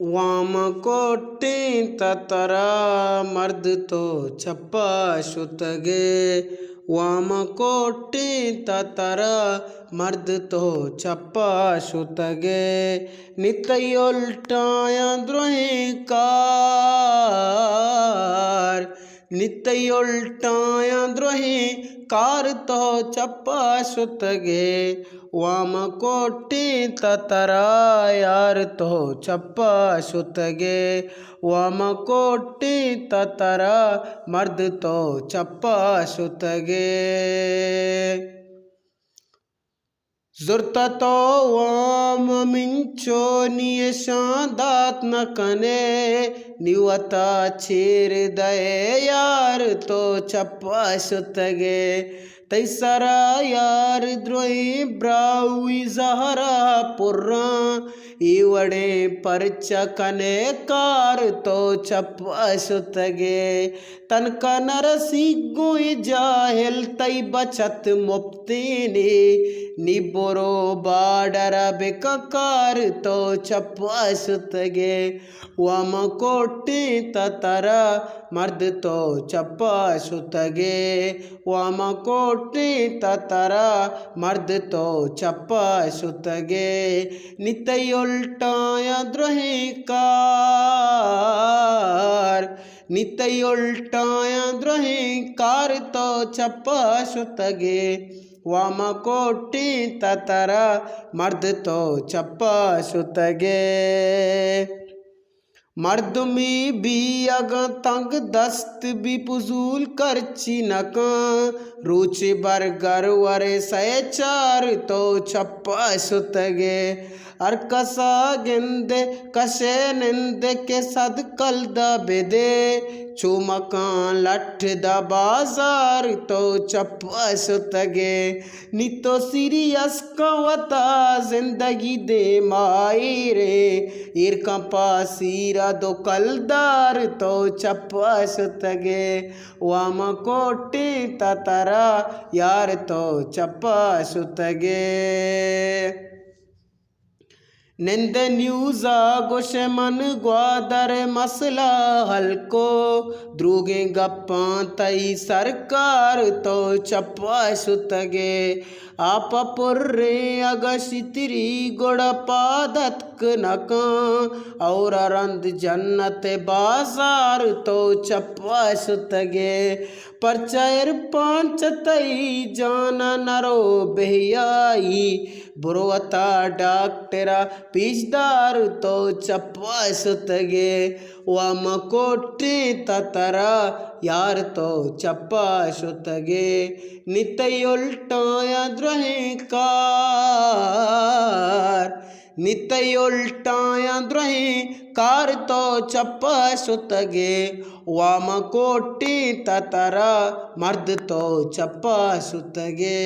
वाम कोटि ततरा मर्द तो छप्पा शुतगे। वाम कोटि ततरा मर्द तो छप्पा शुतगे। नित्य उल्टाया द्रोही कार। नित्य उल्टाया द्रोही कार तो छप्पा शुतगे। वाम कोटि ततरा यार तो छप्पा शुतगे। वाम कोटि ततरा मर्द तो छप्पा शुतगे। जुर्त तो वाम मिंचो नियशादात न कने। निवता छेर दये यार तो छप्पा शुतगे। तैसरा यार द्रोही ब्राउई जहरा पुर्रा। इवड़े परचकने कार तो छप्पा शुतगे। तनका नरसी गुई जाहिल तई बचत मुफ्तीनी। निबोरो बाडर बेकार तो छप्पा शुतगे। वाम कोटि ततरा मर्द तो छप्पा शुतगे। वाम कोटि ततरा मर्द तो छप्पा शुतगे। नित्य उल्टाया द्रोही कार। नित्य उल्टाया द्रोही कार तो छप्पा शुतगे। वाम कोटि ततरा मर्द तो छप्पा शुतगे। मर्द में भी अग तंग दस्त भी पुजूल कर चिनका। रूच बरगर वरे सय चार तो छप्पा शुतगे। अरकसा गेंदे कशे निंदे के सद कल बेदे। चुमकान लठ द बाजार तो छप्पा शुतगे। नितो सीरियस कवता जिंदगी दे माई रे। इरका पासीरा दो कलदार तो छप्पा शुतगे। वाम कोटि ततरा यार तो छप्पा शुतगे। निंद न्यूज़ा गोशे मन ग्वादर मसला हल्को। द्रुगे गप्पा तई सरकार तो छप्पा शुतगे। आप पुर्रे अगशितरी गुड़ पादतक नका। और रंद जन्नत बाजार तो छप्पा शुतगे। परचर पांच तई जाना नरो बेहियाई। बुरवता डॉक्टरा पीछदार तो छप्पा शुतगे। वाम कोटि ततरा यार तो छप्पा शुतगे। नित्य उल्टाया द्रोही कार। नित्य उल्टाया द्रोही कार तो छप्पा शुतगे। वाम कोटि ततरा मर्द तो छप्पा शुतगे।